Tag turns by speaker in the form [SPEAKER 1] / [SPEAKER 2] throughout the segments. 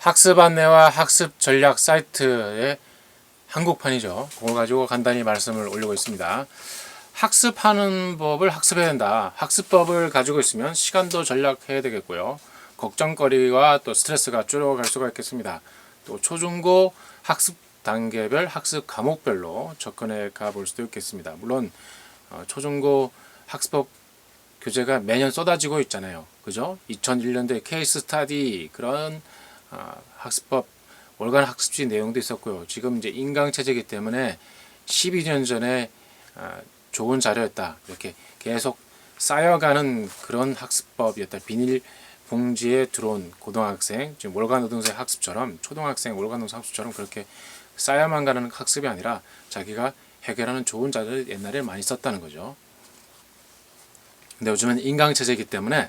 [SPEAKER 1] 학습 안내와 학습 전략 사이트의 한국판이죠. 그걸 가지고 간단히 말씀을 올리고 있습니다. 학습하는 법을 학습해야 된다. 학습법을 가지고 있으면 시간도 전략해야 되겠고요. 걱정거리와 또 스트레스가 줄어갈 수가 있겠습니다. 또 초중고 학습 단계별 학습 과목별로 접근해 가볼 수도 있겠습니다. 물론 초중고 학습법 교재가 매년 쏟아지고 있잖아요. 그죠? 2001년도에 케이스 스타디 그런 학습법 월간 학습지 내용도 있었고요. 지금 이제 인강체제이기 때문에 12년 전에 좋은 자료였다. 이렇게 계속 쌓여가는 그런 학습법이었다. 비닐 봉지에 들어온 고등학생, 지금 월간노동생 학습처럼 초등학생 월간노동생 학습처럼 그렇게 쌓여만 가는 학습이 아니라 자기가 해결하는 좋은 자료를 옛날에 많이 썼다는 거죠. 근데 요즘은 인강체제이기 때문에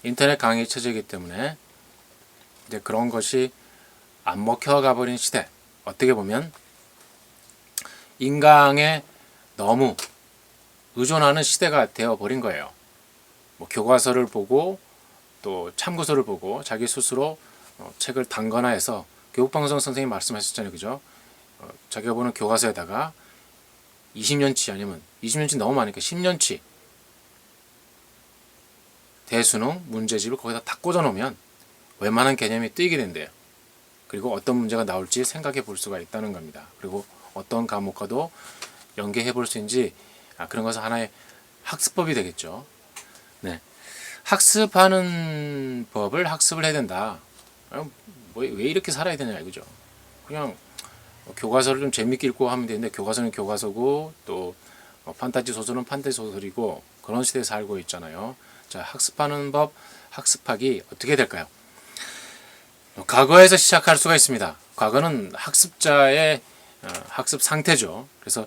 [SPEAKER 1] 인터넷 강의 체제이기 때문에 이제 그런 것이 안 먹혀가 버린 시대. 어떻게 보면 인강에 너무 의존하는 시대가 되어 버린 거예요. 뭐 교과서를 보고 또 참고서를 보고 자기 스스로 책을 단거나 해서 교육방송 선생님 말씀하셨잖아요. 그죠? 자기가 보는 교과서에다가 20년치 아니면 20년치 너무 많으니까 10년치 대수능 문제집을 거기다 다 꽂아 놓으면 웬만한 개념이 뜨이게 된대요. 그리고 어떤 문제가 나올지 생각해 볼 수가 있다는 겁니다. 그리고 어떤 과목과도 연계해 볼 수 있는지 그런 것은 하나의 학습법이 되겠죠. 네. 학습하는 법을 학습을 해야 된다. 왜 이렇게 살아야 되냐 이거죠. 그냥 교과서를 좀 재밌게 읽고 하면 되는데 교과서는 교과서고 또 판타지 소설은 판타지 소설이고 그런 시대에 살고 있잖아요. 자, 학습하는 법, 학습하기 어떻게 될까요? 과거에서 시작할 수가 있습니다. 과거는 학습자의 학습 상태죠. 그래서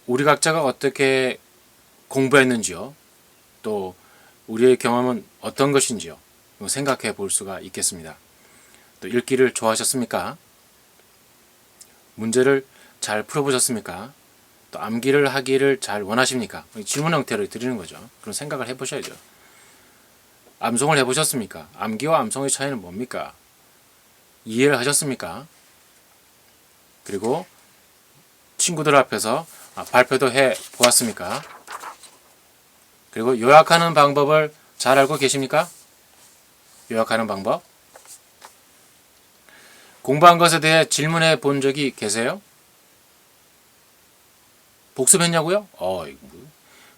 [SPEAKER 1] 우리 각자가 어떻게 공부했는지요. 또 우리의 경험은 어떤 것인지요. 생각해 볼 수가 있겠습니다. 또 읽기를 좋아하셨습니까? 문제를 잘 풀어보셨습니까? 또 암기를 하기를 잘 원하십니까? 질문 형태로 드리는 거죠. 그런 생각을 해보셔야죠. 암송을 해보셨습니까? 암기와 암송의 차이는 뭡니까? 이해를 하셨습니까? 그리고 친구들 앞에서 발표도 해 보았습니까? 그리고 요약하는 방법을 잘 알고 계십니까? 요약하는 방법. 공부한 것에 대해 질문해 본 적이 계세요? 복습했냐고요?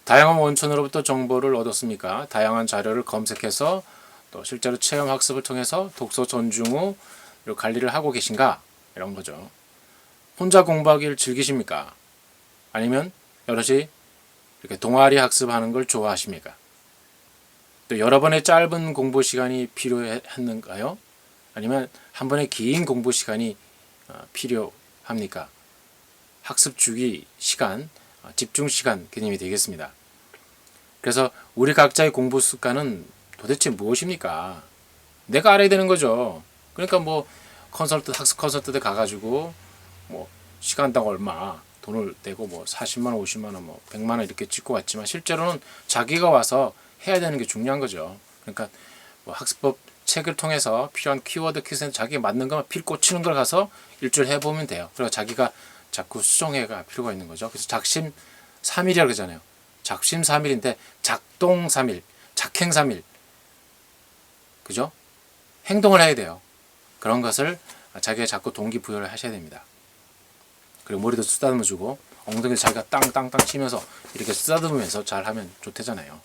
[SPEAKER 1] 다양한 원천으로부터 정보를 얻었습니까? 다양한 자료를 검색해서 또 실제로 체험 학습을 통해서 독서 전중 후 관리를 하고 계신가? 이런 거죠. 혼자 공부하기를 즐기십니까? 아니면 여럿이 이렇게 동아리 학습하는 걸 좋아하십니까? 또 여러 번의 짧은 공부 시간이 필요했는가요? 아니면 한 번의 긴 공부 시간이 필요합니까? 학습 주기 시간, 집중 시간 개념이 되겠습니다. 그래서 우리 각자의 공부 습관은 도대체 무엇입니까? 내가 알아야 되는 거죠. 그러니까 뭐 학습 컨설트에 가가지고 뭐 시간당 얼마 돈을 내고 뭐 40만 원, 50만 원, 뭐 100만 원 이렇게 찍고 왔지만 실제로는 자기가 와서 해야 되는 게 중요한 거죠. 그러니까 뭐 학습법 책을 통해서 필요한 키워드 퀴즈에 자기에 맞는 것만 필 꽂히는 걸 가서 일주일 해보면 돼요. 그리고 자기가 자꾸 수정해가 필요가 있는 거죠. 그래서 작심 3일이라고 그러잖아요. 작심 3일인데 작동 3일, 작행 3일. 그죠? 행동을 해야 돼요. 그런 것을 자기가 자꾸 동기부여를 하셔야 됩니다. 그리고 머리도 쓰다듬어 주고 엉덩이를 자기가 땅땅땅 치면서 이렇게 쓰다듬으면서 잘 하면 좋대잖아요.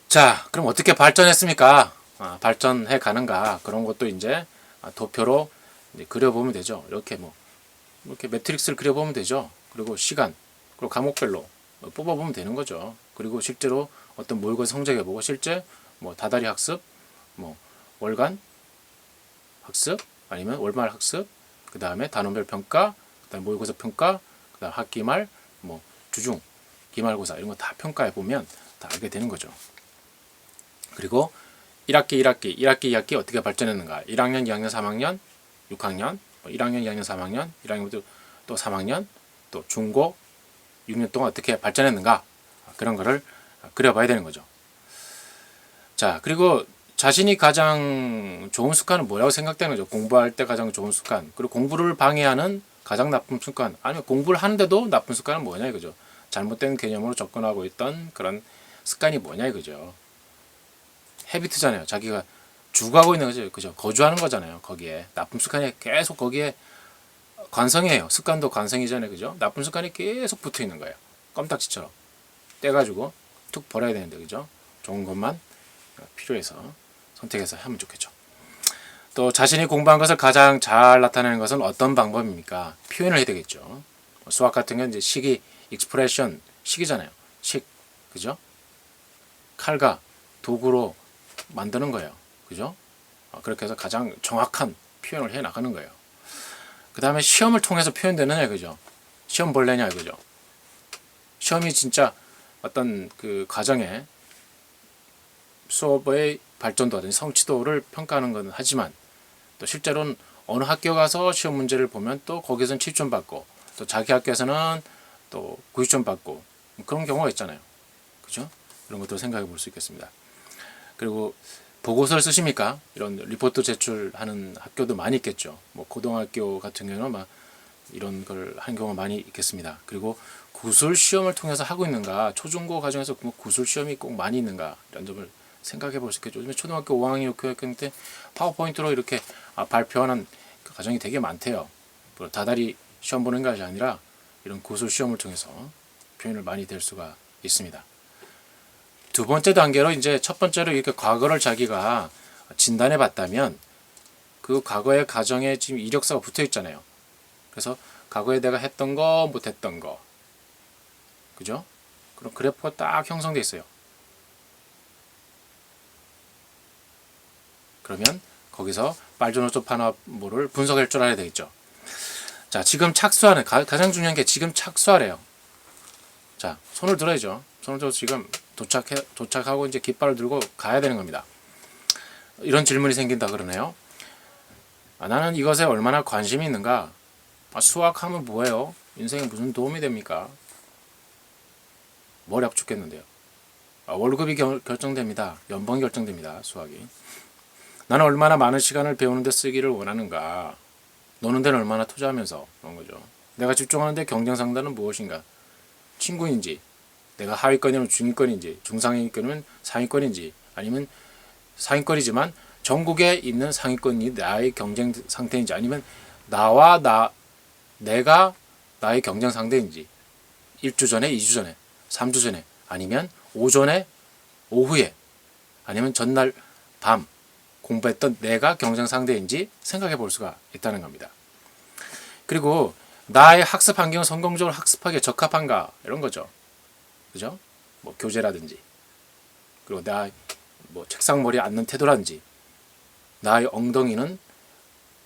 [SPEAKER 1] 자, 그럼 어떻게 발전했습니까? 발전해 가는가? 그런 것도 이제 도표로 이제 그려보면 되죠. 이렇게 매트릭스를 그려보면 되죠. 그리고 시간, 그리고 과목별로 뽑아보면 되는 거죠. 그리고 실제로 어떤 모의고사 성적해보고 실제 뭐 다달이 학습, 뭐 월간 학습, 아니면 월말 학습, 그 다음에 단원별 평가, 그 다음에 모의고사 평가, 그 다음 학기말, 뭐 주중, 기말고사 이런 거 다 평가해 보면 다 알게 되는 거죠. 그리고 1학기, 2학기 어떻게 발전했는가? 1학년, 2학년, 3학년, 6학년, 1학년, 2학년, 3학년, 1학년부터 또 3학년, 또 중고 6년 동안 어떻게 발전했는가? 그런 거를 그려봐야 되는 거죠. 자, 그리고 자신이 가장 좋은 습관은 뭐라고 생각되는 거죠. 공부할 때 가장 좋은 습관. 그리고 공부를 방해하는 가장 나쁜 습관. 아니면 공부를 하는데도 나쁜 습관은 뭐냐 이거죠. 잘못된 개념으로 접근하고 있던 그런 습관이 뭐냐 이거죠. 헤비트잖아요. 자기가 주거하고 있는 거죠. 그죠? 거주하는 거잖아요. 거기에 나쁜 습관이 계속 거기에 관성이에요. 습관도 관성이잖아요. 그죠? 나쁜 습관이 계속 붙어 있는 거예요. 껌딱지처럼 떼가지고 툭 버려야 되는데 그죠? 좋은 것만 필요해서 선택해서 하면 좋겠죠. 또 자신이 공부한 것을 가장 잘 나타내는 것은 어떤 방법입니까? 표현을 해야 되겠죠. 수학 같은 경우는 이제 식이 익스프레션 식이잖아요. 식 그죠? 칼과 도구로 만드는 거예요. 그죠? 그렇게 해서 가장 정확한 표현을 해 나가는 거예요. 그 다음에 시험을 통해서 표현되느냐 그죠? 시험 볼래냐 그죠? 시험이 진짜 어떤 그 과정에 수업의 발전도라든지 성취도를 평가하는 건 하지만 또 실제로는 어느 학교 가서 시험 문제를 보면 또 거기서는 7점 받고 또 자기 학교에서는 또 90점 받고 그런 경우가 있잖아요. 그죠? 이런 것도 생각해 볼 수 있겠습니다. 그리고 보고서를 쓰십니까? 이런 리포트 제출하는 학교도 많이 있겠죠. 뭐 고등학교 같은 경우는 막 이런 걸 하는 경우가 많이 있겠습니다. 그리고 구술 시험을 통해서 하고 있는가, 초중고 과정에서 구술 시험이 꼭 많이 있는가 이런 점을 생각해 볼 수 있겠죠. 요즘에 초등학교 5학년 교육생 때 파워포인트로 이렇게 발표하는 과정이 되게 많대요. 다달이 시험 보는 것이 아니라 이런 구술 시험을 통해서 표현을 많이 될 수가 있습니다. 두 번째 단계로 이제 첫 번째로 이렇게 과거를 자기가 진단해 봤다면 그 과거의 가정에 지금 이력서가 붙어 있잖아요. 그래서 과거에 내가 했던 거, 못했던 거, 그죠? 그럼 그래프가 딱 형성돼 있어요. 그러면 거기서 빨주노초 파나모를 분석할 줄 알아야 되겠죠. 자, 지금 착수하는 가장 중요한 게 지금 착수하래요. 자, 손을 들어야죠. 손을 들어서 지금 도착하고 이제 깃발을 들고 가야 되는 겁니다. 이런 질문이 생긴다 그러네요. 나는 이것에 얼마나 관심이 있는가? 수학하면 뭐예요? 인생에 무슨 도움이 됩니까? 머리 아프 죽겠는데요. 월급이 결정됩니다. 연봉이 결정됩니다. 수학이. 나는 얼마나 많은 시간을 배우는데 쓰기를 원하는가? 노는 데는 얼마나 투자하면서 그런 거죠. 내가 집중하는데 경쟁 상단은 무엇인가? 친구인지, 내가 하위권이면 중위권인지, 중상위권이면 상위권인지, 아니면 상위권이지만 전국에 있는 상위권이 나의 경쟁 상태인지, 아니면 내가 나의 경쟁 상대인지, 1주 전에, 2주 전에, 3주 전에, 아니면 오전에, 오후에, 아니면 전날 밤 공부했던 내가 경쟁 상대인지 생각해 볼 수가 있다는 겁니다. 그리고 나의 학습 환경은 성공적으로 학습하기에 적합한가 이런 거죠. 그죠? 뭐 교재라든지 그리고 나 뭐 책상 머리에 앉는 태도라든지 나의 엉덩이는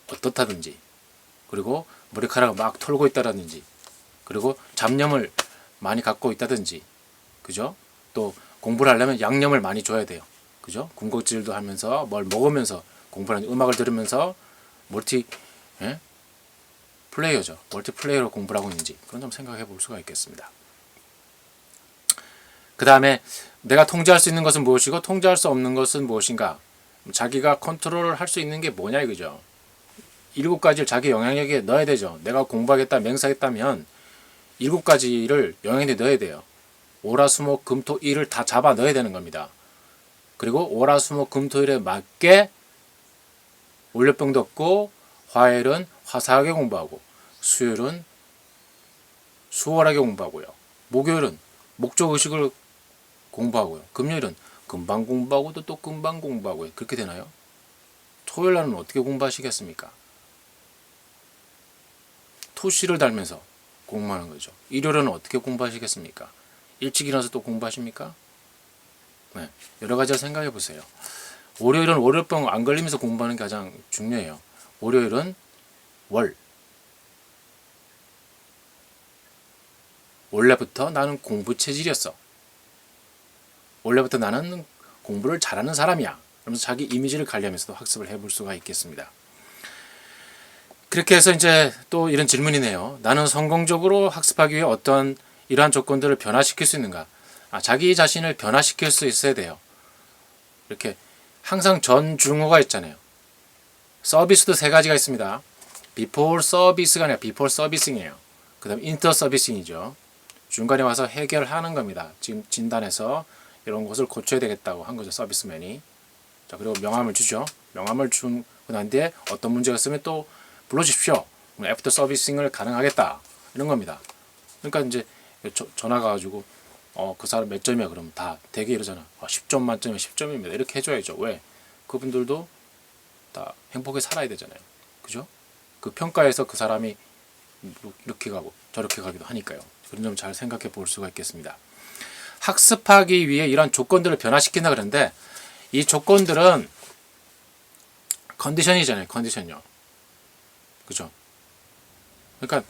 [SPEAKER 1] 어떻다든지 그리고 머리카락을 막 털고 있다든지 그리고 잡념을 많이 갖고 있다든지 그죠? 또 공부를 하려면 양념을 많이 줘야 돼요. 그죠? 군것질도 하면서 뭘 먹으면서 공부를 하는 음악을 들으면서 플레이어죠. 멀티플레이어로 공부를 하고 있는지 그런 점 생각해 볼 수가 있겠습니다. 그 다음에 내가 통제할 수 있는 것은 무엇이고 통제할 수 없는 것은 무엇인가? 자기가 컨트롤을 할 수 있는 게 뭐냐 이거죠. 7가지를 자기 영향력에 넣어야 되죠. 내가 공부하겠다 맹세했다면 7가지를 영향력에 넣어야 돼요. 오라수목 금토일을 다 잡아 넣어야 되는 겁니다. 그리고 오라수목 금토일에 맞게 월요병도 없고 화요일은 화사하게 공부하고 수요일은 수월하게 공부하고요. 목요일은 목적의식을 공부하고요. 금요일은 금방 공부하고 또 금방 공부하고요. 그렇게 되나요? 토요일 날은 어떻게 공부하시겠습니까? 토시를 달면서 공부하는 거죠. 일요일은 어떻게 공부하시겠습니까? 일찍 일어나서 또 공부하십니까? 네, 여러 가지를 생각해 보세요. 월요일은 월요병 안 걸리면서 공부하는 게 가장 중요해요. 월요일은 원래부터 나는 공부 체질이었어. 원래부터 나는 공부를 잘하는 사람이야. 그러면서 자기 이미지를 관리하면서도 학습을 해볼 수가 있겠습니다. 그렇게 해서 이제 또 이런 질문이네요. 나는 성공적으로 학습하기 위해 어떤 이러한 조건들을 변화시킬 수 있는가? 자기 자신을 변화시킬 수 있어야 돼요. 이렇게 항상 전중어가 있잖아요. 서비스도 세 가지가 있습니다. before service가 아니라 before servicing이에요. 그 다음 inter servicing이죠. 중간에 와서 해결하는 겁니다. 지금 진단해서 이런 것을 고쳐야 되겠다고 한 거죠. 서비스맨이. 자, 그리고 명함을 주죠. 명함을 주고 난 뒤에 어떤 문제가 있으면 또 불러주십시오. 애프터 서비싱을 가능하겠다. 이런 겁니다. 그러니까 이제 전화가 가지고 그 사람 몇 점이야? 그러면 다 되게 이러잖아. 10점 만점에 10점입니다. 이렇게 해줘야죠. 왜? 그분들도 다 행복하게 살아야 되잖아요. 그죠? 그 평가에서 그 사람이 이렇게 가고 저렇게 가기도 하니까요. 그런 점 잘 생각해 볼 수가 있겠습니다. 학습하기 위해 이런 조건들을 변화시킨다 그러는데 이 조건들은 컨디션이잖아요. 컨디션요. 그죠? 그러니까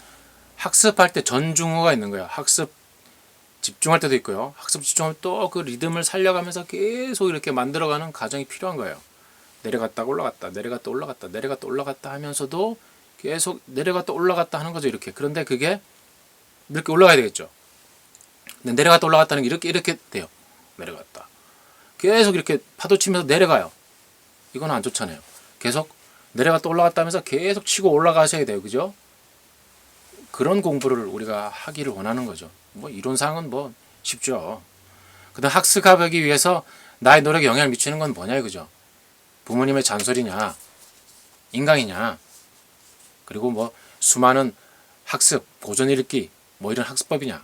[SPEAKER 1] 학습할 때 전중어가 있는 거예요. 학습 집중할 때도 있고요. 학습 집중하면 또 그 리듬을 살려가면서 계속 이렇게 만들어가는 과정이 필요한 거예요. 내려갔다 올라갔다 내려갔다 올라갔다 내려갔다 올라갔다 하면서도 계속 내려갔다 올라갔다 하는 거죠. 이렇게. 그런데 그게 이렇게 올라가야 되겠죠. 근데 내려갔다 올라갔다는 게 이렇게 돼요. 내려갔다. 계속 이렇게 파도 치면서 내려가요. 이건 안 좋잖아요. 계속 내려갔다 올라갔다 하면서 계속 치고 올라가셔야 돼요. 그죠? 그런 공부를 우리가 하기를 원하는 거죠. 뭐 이론상은 뭐 쉽죠. 그다음 학습하기 위해서 나의 노력에 영향을 미치는 건 뭐냐 이거죠. 부모님의 잔소리냐, 인강이냐, 그리고 뭐 수많은 학습, 고전 읽기, 뭐 이런 학습법이냐,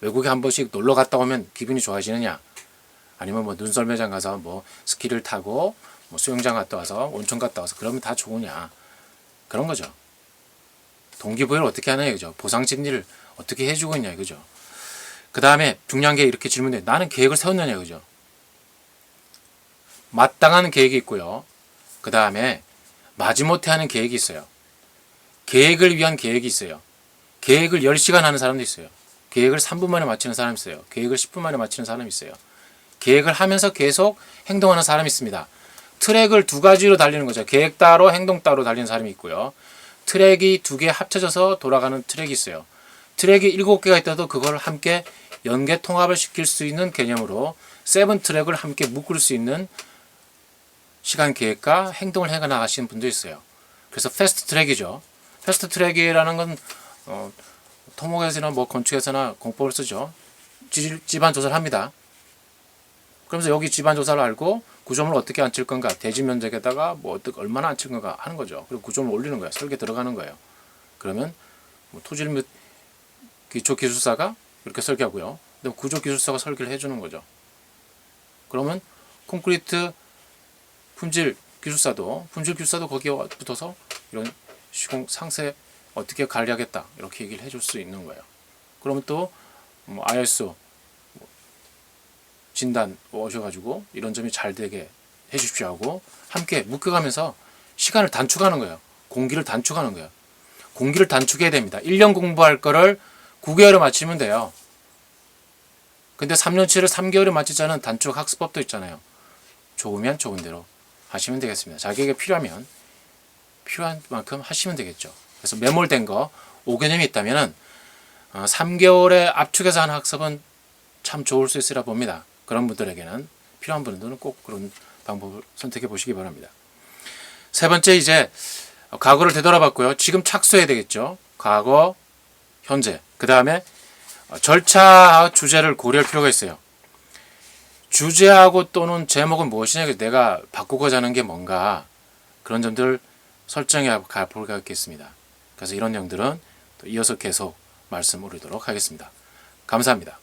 [SPEAKER 1] 외국에 한 번씩 놀러 갔다 오면 기분이 좋아지느냐, 아니면 뭐 눈썰매장 가서 뭐 스키를 타고 뭐 수영장 갔다 와서 온천 갔다 와서 그러면 다 좋으냐, 그런 거죠. 동기부여를 어떻게 하느냐 이거죠. 보상 심리를 어떻게 해주고 있냐 이거죠. 그 다음에 중요한 게 이렇게 질문돼요. 나는 계획을 세웠느냐 이거죠. 마땅한 계획이 있고요. 그 다음에 마지못해 하는 계획이 있어요. 계획을 위한 계획이 있어요. 계획을 10시간 하는 사람도 있어요. 계획을 3분 만에 마치는 사람이 있어요. 계획을 10분 만에 마치는 사람이 있어요. 계획을 하면서 계속 행동하는 사람이 있습니다. 트랙을 두 가지로 달리는 거죠. 계획 따로 행동 따로 달리는 사람이 있고요. 트랙이 두 개 합쳐져서 돌아가는 트랙이 있어요. 트랙이 7개가 있다도 그걸 함께 연계 통합을 시킬 수 있는 개념으로 세븐 트랙을 함께 묶을 수 있는 시간 계획과 행동을 해 나가시는 분도 있어요. 그래서 패스트 트랙이죠. 패스트 트랙이라는 건 토목에서나 뭐 건축에서나 공법을 쓰죠. 집안 조사를 합니다. 그러면서 여기 집안 조사를 알고 구조물을 어떻게 앉힐 건가, 대지 면적에다가 뭐 어떻게 얼마나 앉힐 건가 하는 거죠. 그리고 구조물을 올리는 거예요. 설계 들어가는 거예요. 그러면 뭐 토질 및 기초 기술사가 이렇게 설계하고요. 근데 구조 기술사가 설계를 해주는 거죠. 그러면 콘크리트 품질 기술사도 거기에 붙어서 이런 시공 상세 어떻게 관리하겠다 이렇게 얘기를 해줄 수 있는 거예요. 그러면 또 뭐 ISO 진단 오셔가지고 이런 점이 잘 되게 해주십시오 하고 함께 묶여가면서 시간을 단축하는 거예요. 공기를 단축하는 거예요. 공기를 단축해야 됩니다. 1년 공부할 거를 9개월에 마치면 돼요. 근데 3년치를 3개월에 마치자는 단축 학습법도 있잖아요. 좋으면 좋은 대로 하시면 되겠습니다. 자기에게 필요하면 필요한 만큼 하시면 되겠죠. 그래서 매몰된 거 5개념이 있다면 3개월에 압축해서 하는 학습은 참 좋을 수 있으라 봅니다. 그런 분들에게는 필요한 분들은 꼭 그런 방법을 선택해 보시기 바랍니다. 세 번째 이제 과거를 되돌아봤고요. 지금 착수해야 되겠죠. 과거, 현재. 그 다음에 절차, 주제를 고려할 필요가 있어요. 주제하고 또는 제목은 무엇이냐, 내가 바꾸고자 하는 게 뭔가 그런 점들을 설정해 갈 필요가 있겠습니다. 그래서 이런 내용들은 또 이어서 계속 말씀드리도록 하겠습니다. 감사합니다.